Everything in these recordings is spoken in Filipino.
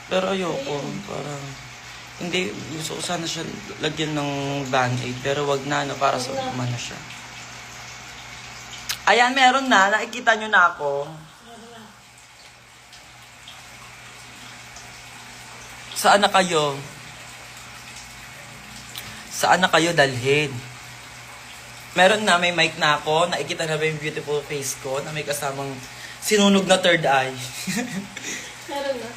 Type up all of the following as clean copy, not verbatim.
Pero ayoko, parang, hindi, gusto ko sana siya lagyan ng band-aid, pero wag na, no, para sa umano siya. Ayan, meron na, nakikita nyo na ako. Saan na kayo? Saan na kayo dalhin? Meron na, may mic na ako, nakikita na ba yung beautiful face ko, na may kasamang sinunog na third eye. Meron na.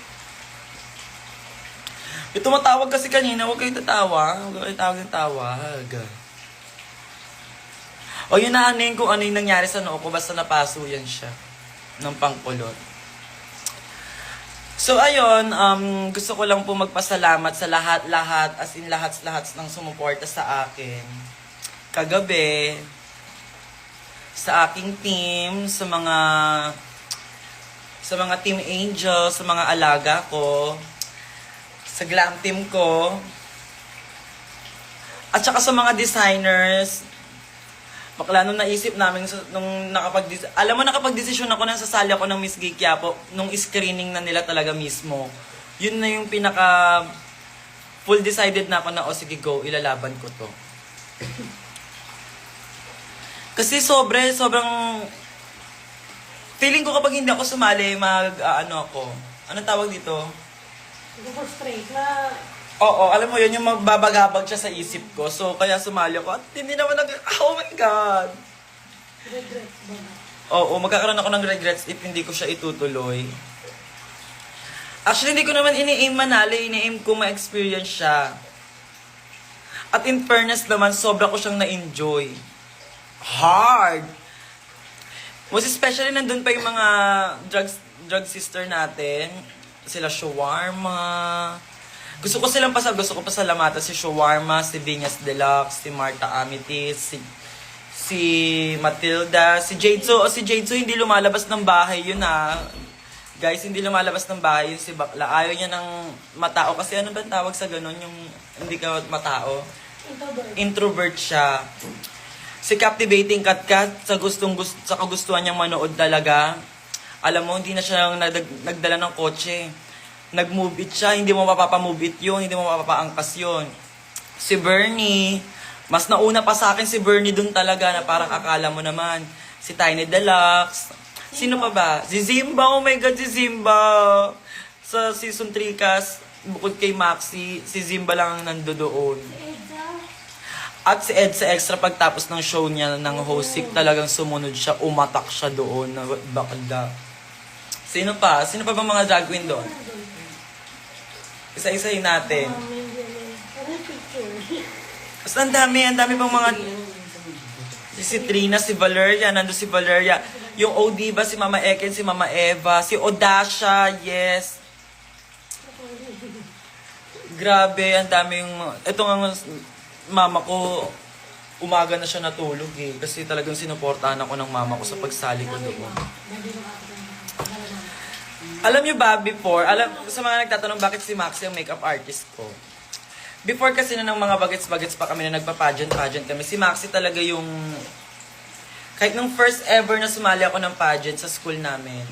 Ito matawag kasi kanina, huwag kayo tatawa. Huwag kayo tawag ng tawag. O yun na aning kung ano yung nangyari sa noo ko, basta napaso yan siya. Ng pangkulot. So ayun, gusto ko lang po magpasalamat sa lahat-lahat, as in lahat-lahat ng sumuporta sa akin. Kagabi, sa aking team, sa mga Team Angel, sa mga alaga ko, sa glam team ko, at saka sa mga designers. Bakla nung naisip namin, alam mo nakapag-desisyon ako nang sasali ako ng Miss Gay Quiapo, nung screening na nila talaga mismo. Yun na yung pinaka full decided na ako na, sige go, ilalaban ko to. Kasi sobrang feeling ko kapag hindi ako sumali, anong tawag dito? Go for straight na. Oo, alam mo yun, yung magbabagabag siya sa isip ko. So, kaya sumali ako. At hindi naman oh my God! Regrets ba na? Oo, magkakaroon ako ng regrets if hindi ko siya itutuloy. Actually, hindi ko naman ini-aim manalo. Ini-aim ko ma-experience siya. At in fairness naman, sobra ko siyang na-enjoy. Hard! Most especially, nandun pa yung mga drug sister natin. Sila Shawarma. Gusto ko pasalamatan si Shawarma, si Vinyas Deluxe, si Marta Amitis, si Matilda, si Jadeso. Si Jadeso hindi lumalabas ng bahay yun Guys, hindi lumalabas ng bahay yun si Bakla. Ayaw niya ng matao. Kasi ano ba tawag sa ganun? Yung hindi ka matao? Introvert siya. Si Captivating Katkat, sa kagustuhan niyang manood talaga. Alam mo, hindi na siya nagdala ng kotse. Nag-move it siya, hindi mo mapapamove it yun, hindi mo mapapaangkas yun. Si Bernie, mas nauna pa sa akin si Bernie dun talaga na parang akala mo naman. Si Tiny Deluxe. Sino pa ba? Si Zimba, oh my God, si Zimba. Sa season 3 cast, bukod kay Maxi, si Zimba lang ang nandoon. At si Ed sa extra pagtapos ng show niya ng hosting, talagang sumunod siya, umatak siya doon. Bakla. Sino pa? Sino pa ba mga drag queen doon? Isa-isahin natin. Basta ang dami pang mga... Si Trina, si Valeria, nando si Valeria. Yung OD ba, si Mama Eken, si Mama Eva, si Odasha, yes. Grabe, ang dami yung... Ito nga, mama ko, umaga na siya natulog kasi talagang sinuportahan ako ng mama ko sa pagsali ko doon. Alam niyo ba, sa mga nagtatanong bakit si Maxi ang makeup artist ko? Before kasi na ng mga bagets-bagets pa kami na nagpa-pageant kami, si Maxi talaga yung... Kahit nung first ever na sumali ako ng pageant sa school namin,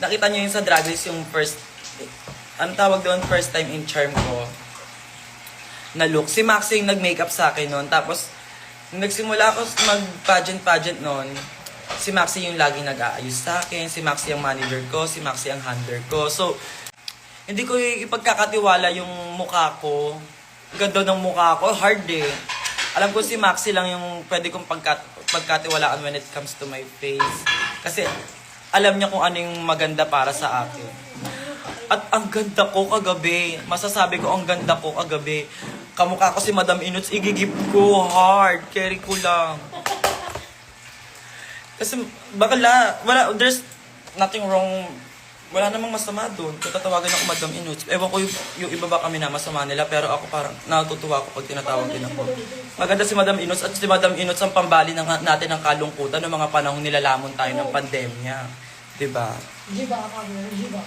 nakita niyo yun sa Drag Race yung first... Ang tawag doon, first time in charm ko na look. Si Maxi yung nag-makeup sa akin noon. Tapos, nung nagsimula ako mag-pageant noon, si Maxi yung laging nag-aayos sa akin, si Maxi ang manager ko, si Maxi ang handler ko. So, hindi ko ipagkakatiwala yung mukha ko. Ganda ng mukha ko, hard Alam ko si Maxi lang yung pwede kong pagkatiwalaan when it comes to my face. Kasi, alam niya kung ano yung maganda para sa akin. At ang ganda ko kagabi. Masasabi ko ang ganda ko kagabi. Kamukha ko si Madam Inuts, igigip ko hard. Carry ko lang. Kasi there's nothing wrong. Wala namang masama doon. Kung tatawagan ako Madam Inuts. Ewan ko yung iba ba kami na masama nila. Pero ako parang natutuwa ako pag tinatawag din ako. Maganda si Madam Inuts. At si Madam Inuts ang pambali natin ng kalungkutan ng mga panahong nilalamon tayo ng pandemya. Diba? Jiba kami. Jiba.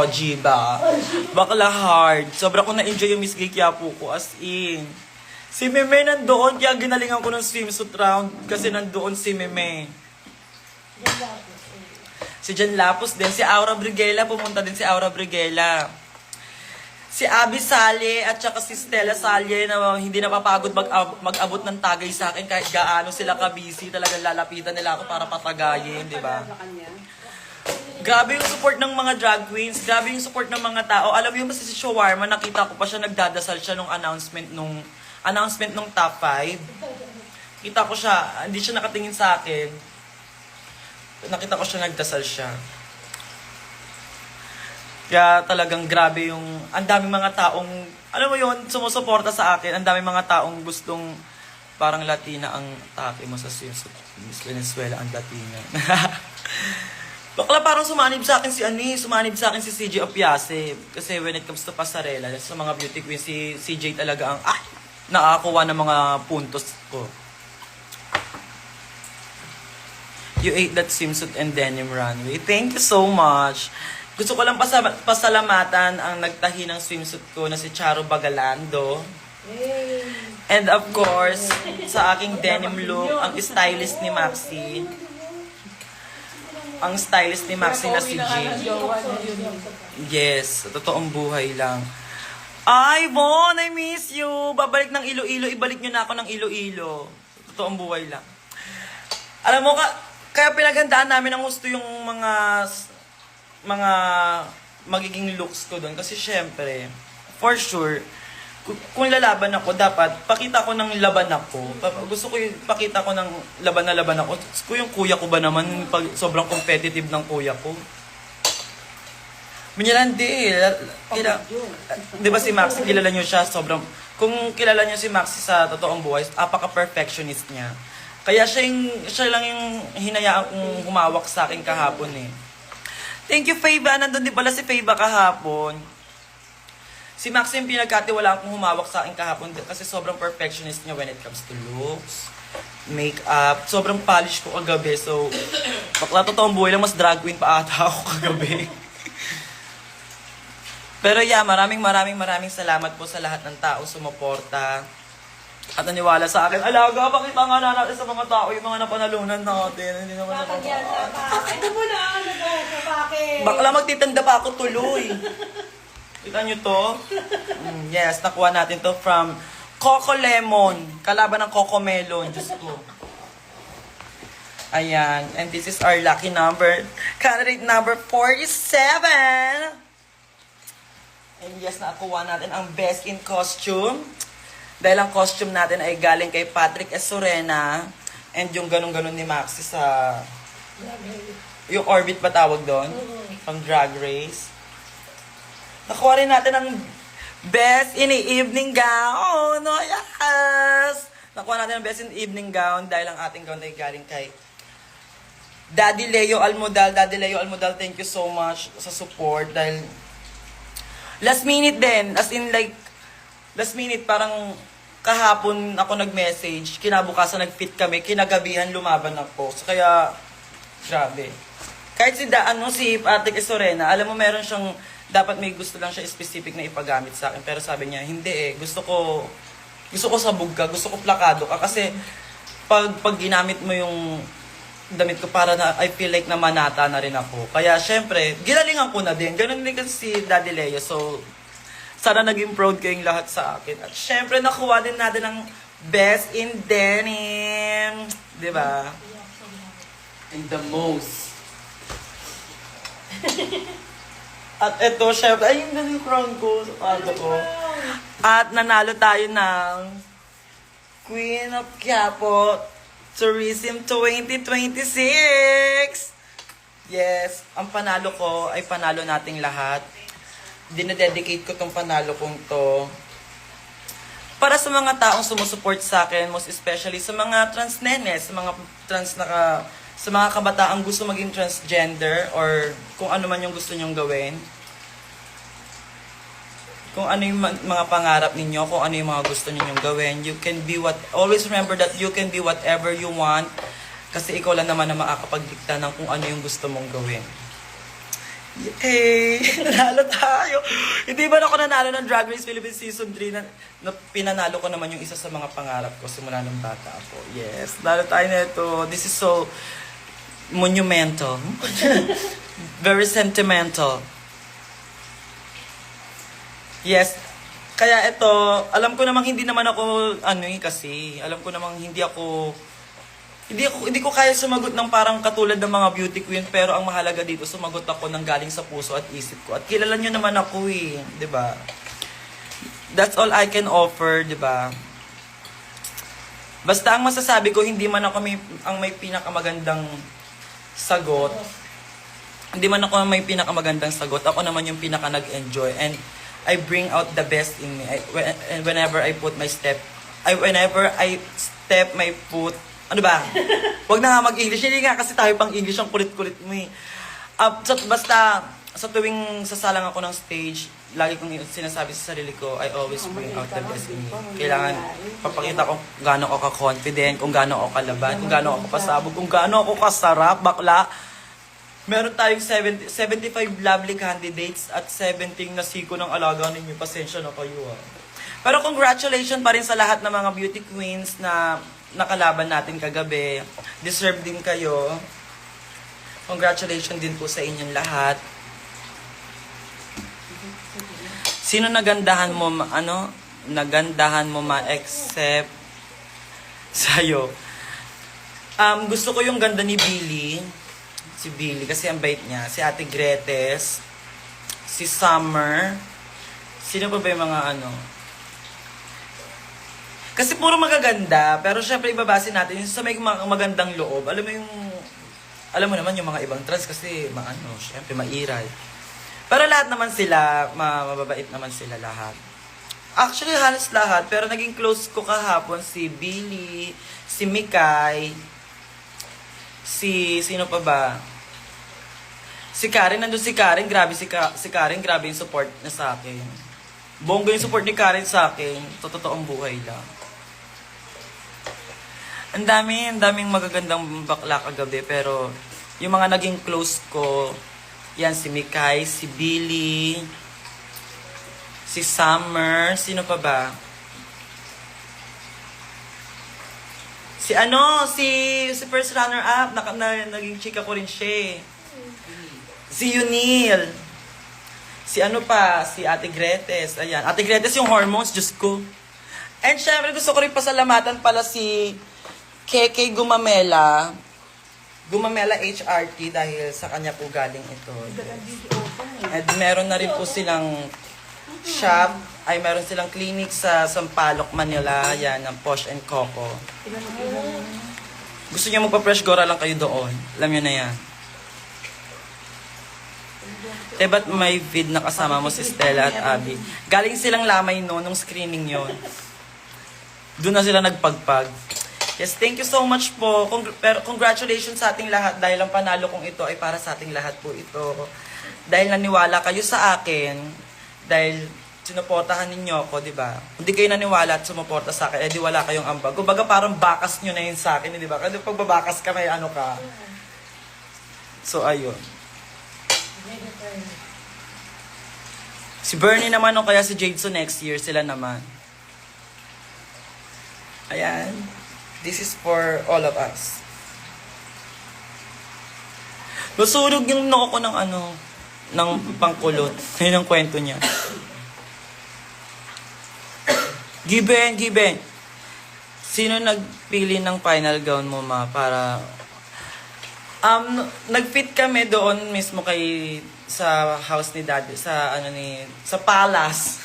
Jiba. Bakla hard. Sobra ko na-enjoy yung Miss Gay Quiapo ko. As in. Si Meme nandoon. Kaya ginalingan ko ng swimsuit round. Kasi nandoon si Meme. Si Jan Lapus din. Si Aura Briguela, pumunta din si Aura Briguela. Si Abby Salle at saka si Stella Salle na hindi napapagod mag-abot ng tagay sa akin kahit gaano sila ka-busy. Talagang lalapitan nila ako para patagayin, di ba? Grabe yung support ng mga drag queens. Grabe yung support ng mga tao. Alam mo yung si Shawarma, nakita ko pa siya, nagdadasal siya nung announcement nung top 5. Kita ko siya, hindi siya nakatingin sa akin. Nakita ko siya, nagdasal siya. Kaya talagang grabe yung, ang daming mga taong, alam mo yun, sumusuporta sa akin. Ang daming mga taong gustong, parang Latina ang take mo sa Miss Venezuela, ang Latina. Bakla parang sumanib sa akin si CJ Opiase. Kasi when it comes to pasarela, sa mga beauty queen, si CJ talaga ang, nakakuha ng mga puntos ko. You ate that swimsuit and denim runway. Thank you so much. Gusto ko lang pasalamatan ang nagtahi ng swimsuit ko na si Charo Bagalando. Hey. And of course, sa aking denim look, ang stylist ni Maxi. Ang stylist ni Maxi na si G. Yes, sa totoong buhay lang. Ay, Bon, I miss you. Babalik ng Iloilo, ibalik nyo na ako ng Iloilo. Sa totoong buhay lang. Alam mo, kaya pinaghandaan namin ng gusto yung mga magiging looks ko doon. Kasi syempre, for sure, kung lalaban ako, dapat pakita ko ng laban ako. Gusto ko yung pakita ko ng laban na laban ako. Yung kuya ko ba naman, pag sobrang competitive ng kuya ko. Minyalandi, di ba si Maxi, kilala nyo siya, sobrang, kung kilala nyo si Maxi sa totoong buhay, apaka-perfectionist niya. Kaya siya lang yung hinayaan kong humawak sa akin kahapon eh. Thank you, Fayba. Nandun din pala si Fayba kahapon. Si Maxi yung pinagkatiwalaan kong humawak sa akin kahapon kasi sobrang perfectionist niya when it comes to looks, makeup. Sobrang polish ko kagabi. So, bakla totoong buhay lang, mas drag queen pa ata ako kagabi. Pero yeah, maraming salamat po sa lahat ng tao sumuporta at naniwala sa akin. Alaga, pakita nga na natin sa mga tao yung mga napanalunan natin. Hindi naman Bakit yan? Ito mo na. Bakit? Bakla magtitanda pa ako tuloy. Kita nyo to? Yes, nakuha natin to from Coco Lemon. Kalaban ng Coco Melon. Diyos ko. Ayan. And this is our lucky number. Candidate number 47. And yes, nakuha natin ang best in costume. Dahil ang costume natin ay galing kay Patrick Esorena. And yung ganun-ganun ni Maxi sa... Yung orbit ba tawag doon? Pang drag race. Nakuha rin natin ang best in evening gown. Oh, yes! Nakuha natin ang best in evening gown dahil ang ating gown ay galing kay Daddy Leo Almodal. Daddy Leo Almodal, thank you so much sa support. Dahil last minute din. As in like, last minute parang kahapon ako nag-message. Kinabukasan nag-fit kami. Kinagabihan lumaban ako. So kaya, grabe. Kahit si Patrick Esorena, alam mo meron siyang, dapat may gusto lang siya specific na ipagamit sa akin. Pero sabi niya, hindi eh. Gusto ko sabog ka. Gusto ko plakado ka. Kasi, pag ginamit mo yung damit ko para na, I feel like namanata na rin ako. Kaya, syempre, ginalingan ko na din. Ganun din kasi si Daddy Leo. So, sana naging proud kayong lahat sa akin. At syempre, nakuha din natin ang best in denim. Diba? And the most. At eto, syempre, ay, yung crown ko sa pado ko. At nanalo tayo ng Queen of Quiapo Tourism 2026. Yes, ang panalo ko ay panalo nating lahat. Dinededicate ko tong panalo kong to para sa mga taong sumusuport sa akin, most especially sa mga trans nenes, sa mga sa mga kabataang gusto maging transgender or kung ano man yung gusto nyong gawin. Kung ano yung mga pangarap ninyo, kung ano yung mga gusto ninyong gawin, you can be always remember that you can be whatever you want kasi ikaw lang naman na makakapagdikta ng kung ano yung gusto mong gawin. Yay! Nanalo tayo! Hindi ba ako nanalo ng Drag Race Philippines Season 3 na pinanalo ko naman yung isa sa mga pangarap ko simula ng bata ako. Yes, nanalo tayo nito. This is so... monumental. Very sentimental. Yes. Kaya ito, alam ko namang hindi naman ako, kasi, alam ko namang hindi ko kaya sumagot ng parang katulad ng mga beauty queen, pero ang mahalaga dito, sumagot ako ng galing sa puso at isip ko. At kilala nyo naman ako di ba? That's all I can offer, di ba? Basta ang masasabi ko, hindi man ako may pinakamagandang sagot. Hindi man ako may pinakamagandang sagot. Ako naman yung pinaka nag-enjoy. And I bring out the best in me. And whenever I put my step, whenever I step my foot, ano ba? Huwag na nga mag-English. Hindi nga kasi tayo pang English, ang kulit-kulit mo basta, sa tuwing sasalang ako ng stage, lagi kong sinasabi sa sarili ko, I always bring out the best in me. Kailangan papakita ko kung gaano ako ka-confident, kung gaano ako kalaban, kung gaano ako pasabog, kung gaano ako kasarap, bakla. Meron tayong 75 lovely candidates at 17 na siko ng alaga ninyo. Pasensya na kayo Pero congratulations pa rin sa lahat ng mga beauty queens na nakalaban natin kagabi. Deserve din kayo. Congratulations din po sa inyong lahat. Sino nagandahan mo, nagandahan mo ma-accept sa'yo? Gusto ko yung ganda ni Billy. Si Billy, kasi ang bait niya. Si Ate Gretes. Si Summer. Sino pa ba yung mga Kasi puro magaganda. Pero syempre ibabase natin yung sa may magandang loob. Alam mo naman yung mga ibang trans kasi syempre mairal. Pero lahat naman sila, mababait naman sila lahat. Actually, halos lahat. Pero naging close ko kahapon si Billy, si Mikay, sino pa ba? Si Karen, nandun si Karen, grabe si Karen, grabe yung support niya sa akin. Bongga yung support ni Karen sa akin, totoong buhay lang. Ang daming magagandang bakla kagabi, pero yung mga naging close ko, yan si Mikay, si Billy, si Summer, sino pa ba? Si first runner-up, naging chika ko rin siya. Si Yunil. Si si Ate Gretes. Ayan. Ate Gretes yung hormones, Diyos ko. And syempre, gusto ko rin pasalamatan pala si KK Gumamela. Gumamela HRT dahil sa kanya po galing ito. At meron na rin po silang shop. Meron silang clinic sa Sampaloc, Manila. Yan, ng Posh and Coco. Gusto niyo magpa-fresh gora lang kayo doon. Alam niyo na yan. Ba't may vid na kasama mo si Stella at Abby? Galing silang Lamay nung screening yon. Doon na sila nagpagpag. Yes, thank you so much po. Pero congratulations sa ating lahat dahil ang panalo kong ito ay para sa ating lahat po ito. Dahil naniwala kayo sa akin, dahil sinuportahan ninyo ako, di ba? Hindi kayo naniwala at sumuporta sa akin, di wala kayong ambag. Kumbaga parang bakas nyo na yun sa akin, di ba? Kasi pag babakas ka, may ka. So, ayun. Si Bernie naman o kaya si Jadeson next year, sila naman. Ayan. This is for all of us. Masunog yung noo ko ng ng pangkulot. Yun ang kwento niya. Giben. Sino nagpili ng final gown mo, ma? Para nag-fit kami doon mismo sa house ni Daddy, sa palace.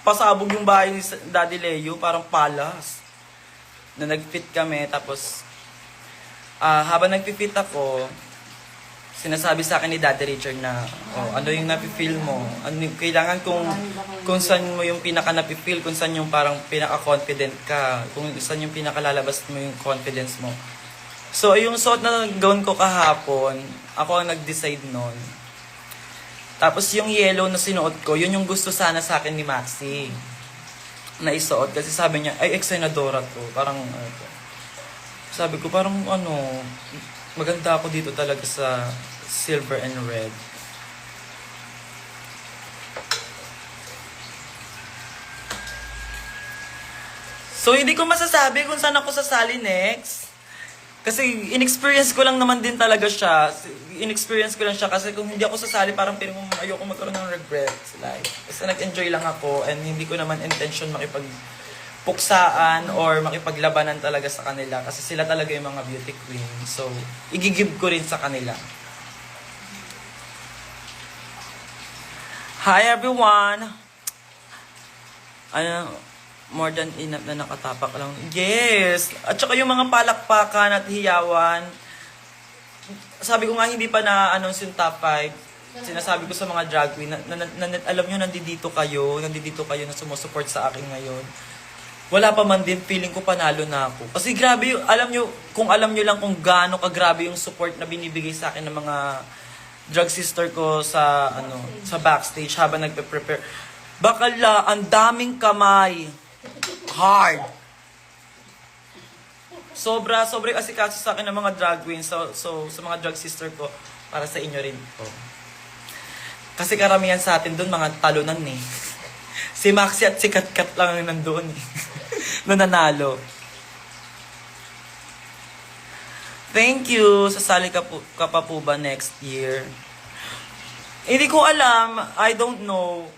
Pasabog yung bahay ni Daddy Leo, parang palace. Na nag-fit kami, tapos habang nag-fit ako, sinasabi sa akin ni Daddy Richard na, ano yung napi-feel mo? Kailangan kung saan mo yung pinaka-napi-feel, kung saan yung parang pinaka-confident ka, kung saan yung pinaka-lalabas mo yung confidence mo. So, yung suot na gown ko kahapon, ako ang nag-decide nun. Tapos yung yellow na sinuot ko, yun yung gusto sana sa akin ni Maxi na isuot. Kasi sabi niya, ay, ex-senadora to. Parang, sabi ko, parang maganda ako dito talaga sa silver and red. So, hindi ko masasabi kung saan ako sasali next. Kasi inexperience ko lang naman din talaga siya. Inexperience ko lang siya kasi kung hindi ako sasali parang piling ko ayoko magkaroon ng regrets. Like, kasi nag-enjoy lang ako and hindi ko naman intention makipagpuksaan or makipaglabanan talaga sa kanila kasi sila talaga yung mga beauty queen. So, igigib ko rin sa kanila. Hi everyone! More than enough na nakatapak lang. Yes! At saka yung mga palakpakan at hiyawan. Sabi ko nga hindi pa na-announce yung top 5. Sinasabi ko sa mga drag queen, alam nyo, nandito kayo na sumusupport sa akin ngayon. Wala pa man din, feeling ko panalo na ako. Kasi grabe yung, alam nyo lang kung gaano kagrabe yung support na binibigay sa akin ng mga drag sister ko sa backstage habang nagpe-prepare. Bakala, ang daming kamay. Hard. Sobra yung asikaso sa akin ng mga drag queens. So, sa mga drag sister ko, para sa inyo rin po. Kasi karamihan sa atin doon, mga talunan eh. Si Maxi at si Katkat lang ang nandoon eh. Nananalo. Thank you. Sasali ka pa po ba next year? Hindi ko alam. I don't know.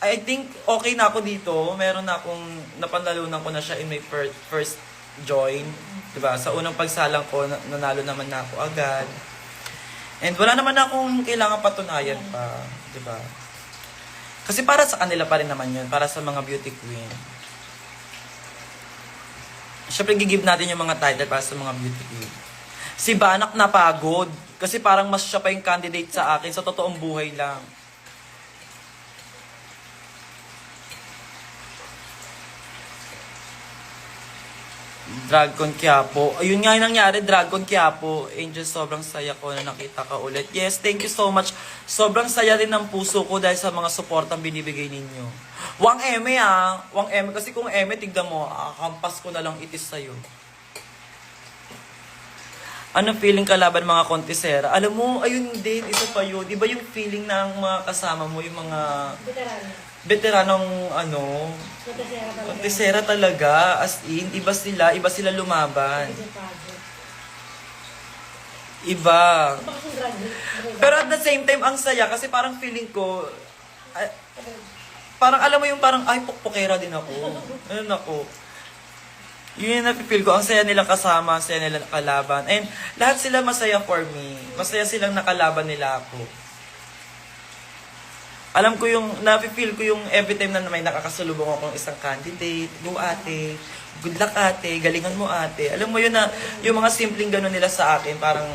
I think okay na ako dito. Meron na akong napanalunan ko na siya in my first join. Diba? Sa unang pagsalang ko, nanalo naman na ako agad. And wala naman akong kailangan patunayan pa. Diba? Kasi para sa kanila pa rin naman yun. Para sa mga beauty queen. Siyempre, gigib natin yung mga title para sa mga beauty queen. Si Banak napagod. Kasi parang mas siya pa yung candidate sa akin sa totoong buhay lang. Dragon Quiapo. Ayun nga yung nangyari, Dragon Quiapo. Angel, sobrang saya ko na nakita ka ulit. Yes, thank you so much. Sobrang saya rin ng puso ko dahil sa mga supportang binibigay ninyo. Wang Eme Wang Eme. Kasi kung Eme, tignan mo, hampas ko na lang itis sa'yo. Ano feeling kalaban mga kontisera? Alam mo, ayun din, isa pa yun. Di ba yung feeling ng mga kasama mo, yung mga veteranong kontisera talaga. As in, iba sila lumaban. Iba. Pero at the same time, ang saya kasi parang feeling ko, parang alam mo yung parang, ay, pukpukera din ako. Ano ako? Yun yung napipil ko. Ang saya nilang kasama, ang saya nilang kalaban. And lahat sila masaya for me. Masaya silang nakalaban nila ako. Alam ko yung, napipil ko yung every time na may nakakasalubong akong isang candidate. Go ate. Good luck ate. Galingan mo ate. Alam mo yun na, yung mga simpleng gano'n nila sa akin, parang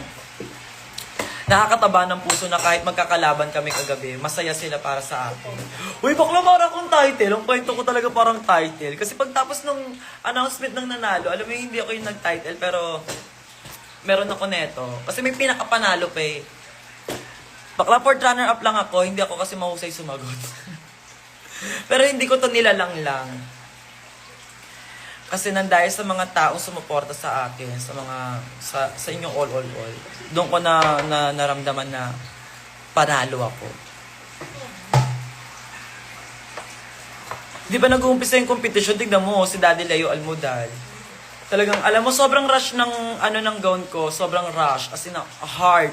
nakakataba ng puso na kahit magkakalaban kami kagabi, masaya sila para sa akin. Uy, bakla parang akong title. Ang kwento ko talaga parang title. Kasi pagtapos ng announcement ng nanalo, alam mo hindi ako yung nag-title, pero meron ako neto. Kasi may pinakapanalo pa eh. Bakla fourth runner-up lang ako, hindi ako kasi mahusay sumagot. Pero hindi ko to nilalang lang. Kasi nandahil sa mga taong sumuporta sa akin, sa inyong all. Doon ko na naramdaman na panalo ako. Di ba nag-uumpisa yung competition? Tignan mo, si Daddy Leo Almudal. Talagang, alam mo, sobrang rush ng, ng gown ko. Sobrang rush. As in, hard.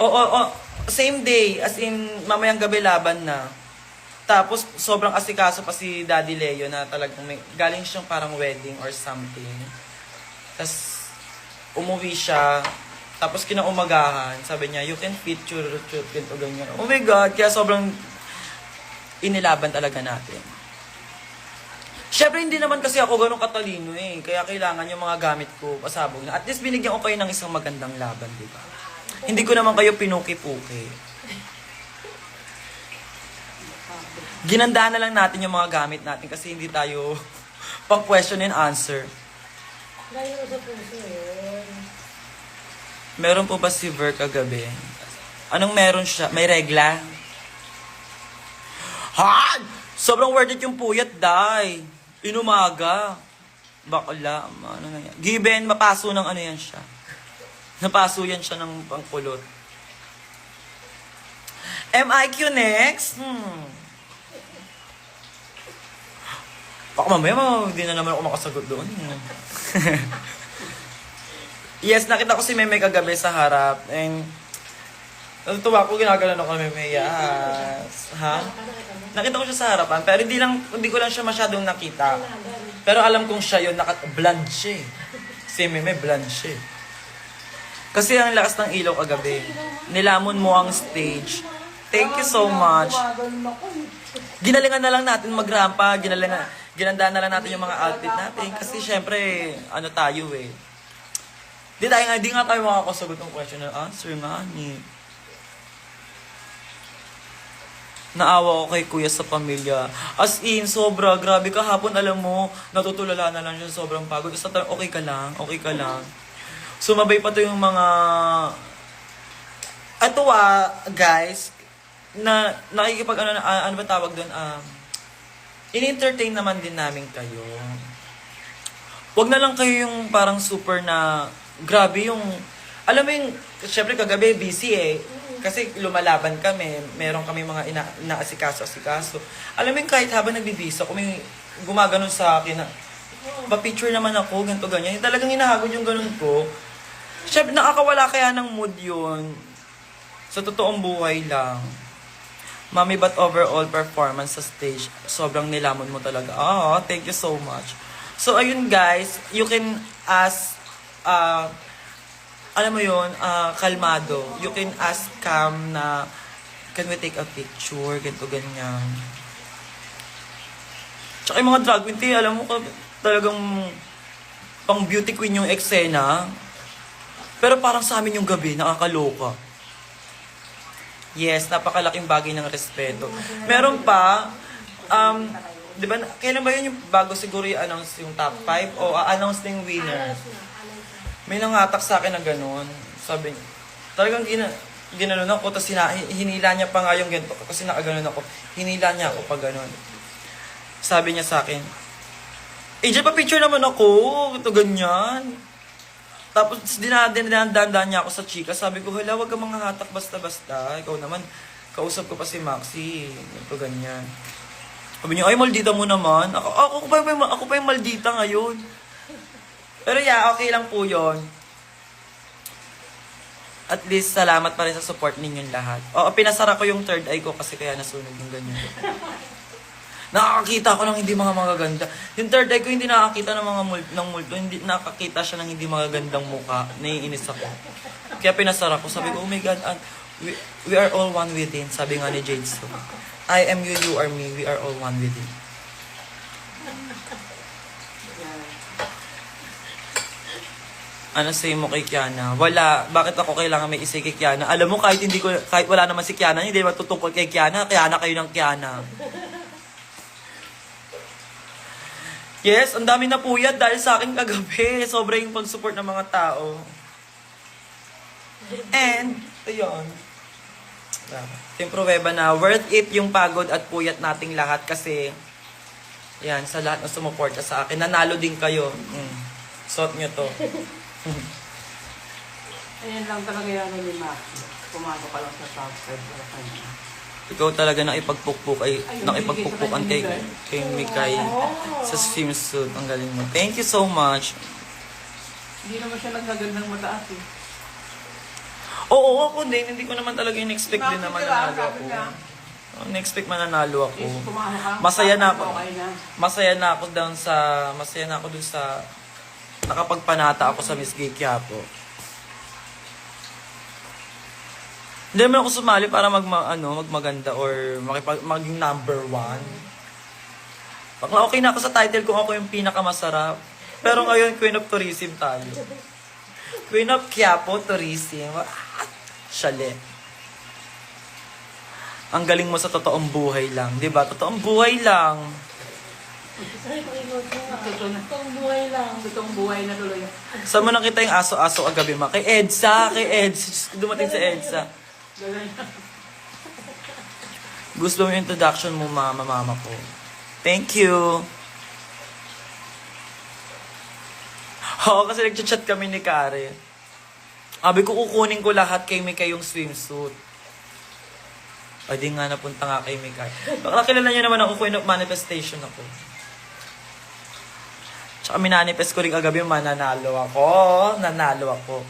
Oo. Same day. As in, mamayang gabi laban na. Tapos, sobrang asikaso pa si Daddy Leo na talagang galing siyang parang wedding or something. Tapos, umuwi siya. Tapos, kinaumagahan. Sabi niya, you can fit your ganito, ganyan. Oh my God, kaya sobrang inilaban talaga natin. Siyempre, hindi naman kasi ako ganun katalino eh. Kaya kailangan yung mga gamit ko pasabog na. At least, binigyan ko kayo ng isang magandang laban, di ba? Hindi ko naman kayo pinuki-puki. Ginandahan na lang natin yung mga gamit natin kasi hindi tayo pang question and answer. Meron po ba si Ver kagabi? Anong meron siya? May regla? Ha? Sobrang worth it yung puyat, day. Inumaga. Bakla. Ano na yan? Given, mapaso ng ano yan siya. Napaso yan siya ng pangkulot. MIQ next? Baka mamaya, hindi na naman ako makasagot doon. Yes, nakita ko si Meme kagabi sa harap. And, natutuwa ko, ginagano ako Meme. Yes. Ha? Nakita ko siya sa harapan, pero hindi ko lang siya masyadong nakita. Pero alam kong siya yun, blonde siya eh. Si Meme, blonde siya eh. Kasi ang lakas ng ilaw kagabi. Nilamon mo ang stage. Thank you so much. Ginalingan na lang natin magrampa, ginandaan na lang natin yung mga outfit natin. Kasi syempre, ano tayo eh. Di nga tayo makakasagot ng question and answer nga ni. Naawa ko kay kuya sa pamilya. As in, sobra, grabe kahapon, alam mo, natutulala na lang siya, sobrang pagod. Tapos natanong, okay ka lang. Sumabay pa to yung mga... Ato guys, na nakikipag, ano ba tawag doon? In-entertain naman din namin kayo. Wag na lang kayo yung parang super na, grabe yung... Alam mo yung, syempre kagabi, busy eh. Kasi lumalaban kami, meron kami mga inaasikaso. Alam mo yung kahit habang nagbibisa, kung may gumaganon sa akin na, pa-picture naman ako, ganito, ganyan. Talagang hinahagod yung ganun ko. Syempre, nakakawala kaya ng mood yun. Sa totoong buhay lang. Mami, but overall performance sa stage, sobrang nilamon mo talaga. Oh, thank you so much. So, ayun guys, you can ask, alam mo yun, kalmado. You can ask Cam na, can we take a picture? Ganito, ganyan. Tsaka yung mga drag queen, alam mo, talagang pang beauty queen yung eksena. Pero parang sa amin yung gabi, nakakaloka. Yes, napakalaking bagay ng respeto. Meron pa, di ba, kailan ba yun yung bago siguro i-announce yung top 5 o announce na yung winner? May nangatak sa akin na gano'n. Sabi niya, talagang ginanon ako, tapos hinila niya pa nga yung ganito, kasi nakaganon ako. Hinila niya ako pa gano'n. Sabi niya sa akin, AJ, pa-picture naman ako, ito ganyan. Tapos dinadaan niya ako sa chika. Sabi ko, hala, wag ka mga hatak basta-basta. Ikaw naman, kausap ko pa si Maxi. Ito ganyan. Sabi niya, ay, maldita mo naman. Ako pa yung maldita ngayon. Pero yeah, okay lang po yun. At least, salamat pa rin sa support ninyong lahat. Oo, pinasara ko yung third eye ko kasi kaya nasunog yung ganyan. Nakakakita ko ng hindi mga magaganda. Yung third eye ko hindi nakakita ng mga multo. Hindi nakakita siya ng hindi magagandang mukha. Naiinis ako. Kaya pinasara ko. Sabi ko, oh my God, we are all one within. Sabi nga ni Jade So. I am you, you are me. We are all one within. Ano sa'yo mo kay Kiana? Wala. Bakit ako kailangan may isay kay Kiana? Alam mo, kahit wala naman si Kiana, hindi matutungkol kay Kiana. Kiana kayo ng Kiana. Yes, ang dami na puyat dahil sa akin kagabi. Sobra yung pag-support ng mga tao. And, ayun. Yung pruweba na worth it yung pagod at puyat nating lahat kasi yan, sa lahat na sumuporta sa akin. Nanalo din kayo. Suot nyo to. Ayan lang talaga yan ni Max. Pumasok ka lang sa top 5 para kanya. Ikaw talaga nakipagpukpukan kay Mikay sa swimsuit. Ang galing mo. Thank you so much. Hindi naman siya nagagandang mataas eh. Oo, ako din. Hindi ko naman talaga in-expect din na mananalo ako. In-expect mananalo ako. Masaya na ako. Masaya na ako dun sa nakapagpanata ako sa Miss Gay Quiapo. Hindi naman ako sumali para magmaganda or maging number 1. Bakla okay na ako sa title kung ako yung pinakamasarap. Pero ngayon, Queen of Tourism tayo. Queen of Quiapo, Tourism. Shale. Ang galing mo sa totoong buhay lang. Diba? Totoong buhay lang. Totoong buhay lang. Totoong buhay na tuloy. Saan mo nakita yung aso-aso agabi ma? Kay Edsa. Dumating sa Edsa. Gusto mo yung introduction mo, mama ko. Thank you. Oo, kasi nag-chat kami ni Karen. Sabi ko, kukunin ko lahat kay Mikay yung swimsuit. Ay, di nga, napunta nga kay Mikay. Baka kilala niyo naman ako, Queen of Manifestation ako. Tsaka minanifest ko rin kagabi, mananalo ako. Nanalo ako.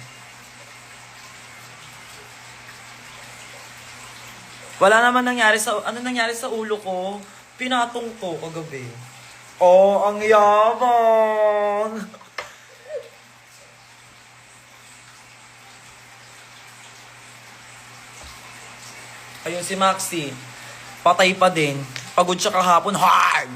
Wala naman nangyari sa, ano nangyari sa ulo ko? Pinatong ko kagabi. Oh, ang yabang! Ayun si Maxi. Patay pa din. Pagod siya kahapon. Hard!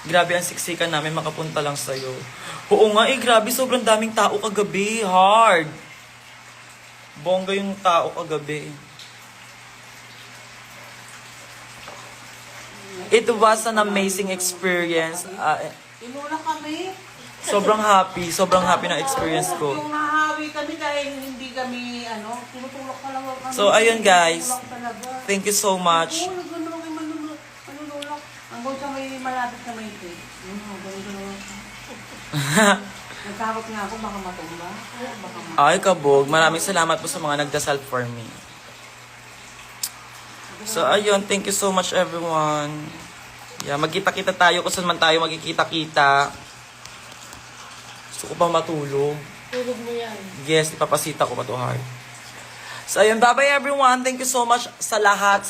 Grabe ang siksikan namin makapunta lang sa'yo. Oo nga grabe. Sobrang daming tao kagabi. Hard! Bongga yung tao kagabi. It was an amazing experience. Tinulak kami. Sobrang happy na experience ko. Yung nahawi kami dahil hindi kami, tinutulak ka lang kami. So, ayun guys. Tinutulak talaga. Thank you so much. Oo, nagano kami manunulak. Hanggang sa may malapit na may ito. Nagtakot nga ako, baka matumba. Ay, kabog. Maraming salamat po sa mga nagdasal for me. So, ayun. Thank you so much, everyone. Yeah, magkita-kita tayo kung saan man tayo magkikita-kita. Gusto ko pang matulog. Tulog mo yan. Yes, ipapasita ko pa to hard. So, ayun. Bye-bye, everyone. Thank you so much sa lahat.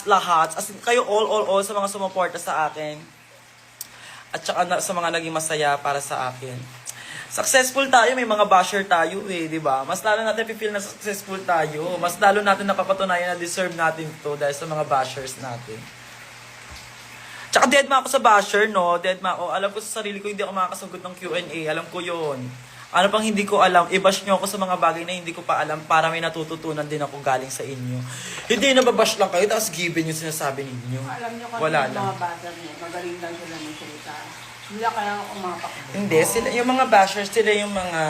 As in, kayo all sa mga sumuporta sa akin. At saka sa mga naging masaya para sa akin. Successful tayo, may mga basher tayo di ba? Mas lalo natin feel na successful tayo. Mas lalo natin napapatunayan na deserve natin to dahil sa mga bashers natin. Tsaka deadma ako sa basher, no? Deadma ako. Alam ko sa sarili ko, hindi ako makakasagot ng Q&A. Alam ko yon. Ano pang hindi ko alam, i-bash nyo ako sa mga bagay na hindi ko pa alam para may natututunan din ako galing sa inyo. Hindi nababash lang kayo, tapos given yung sinasabi ninyo. Alam nyo kung Wala yung lang. mga bata niya, magaling lang sila ng salita. Hindi kaya ako umapakbo. Hindi, sila, yung mga bashers, sila yung mga...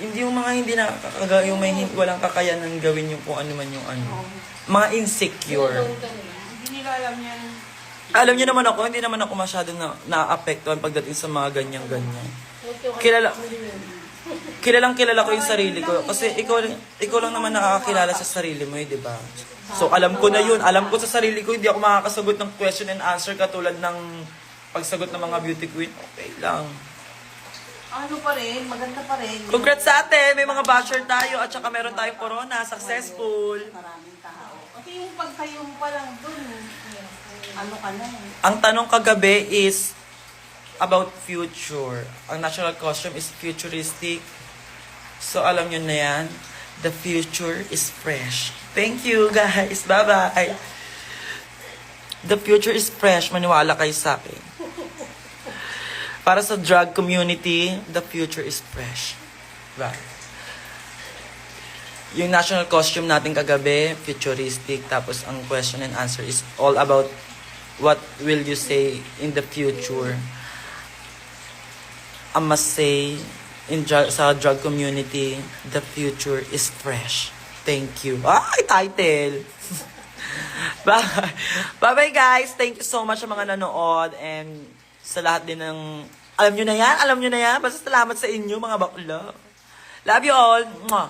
Hindi yung mga hindi nakakaga, yung may walang kakayanan gawin yung kung ano man yung ano. Mga insecure. Hindi nila alam yan. Alam niyo naman ako, hindi naman ako masyado na-apektuhan pagdating sa mga ganyan-ganyan. Kilalang-kilala ko yung sarili ko. Kasi ikaw lang naman nakakakilala sa sarili mo, di ba? So, alam ko na yun. Alam ko sa sarili ko, hindi ako makakasagot ng question and answer katulad ng pagsagot ng mga beauty queen. Okay lang. Ano pa rin, maganda pa rin. Congrats sa atin! May mga basher tayo at saka meron tayong corona. Successful! Maraming tao. Kasi yung pagtayo mo pa lang dun, ano ka na Ang tanong kagabi is about future. Ang national costume is futuristic. So, alam nyo na yan. The future is fresh. Thank you, guys. Bye-bye. The future is fresh. Maniwala kayo sa akin. Para sa drag community, the future is fresh. Right. Yung national costume natin kagabi, futuristic. Tapos, ang question and answer is all about what will you say in the future. I must say, sa drug community, the future is fresh. Thank you. Ay, title! Bye. Bye-bye, guys. Thank you so much sa mga nanood and sa lahat din ng... Alam nyo na yan? Basta salamat sa inyo, mga bakla. Love you all. Mwah.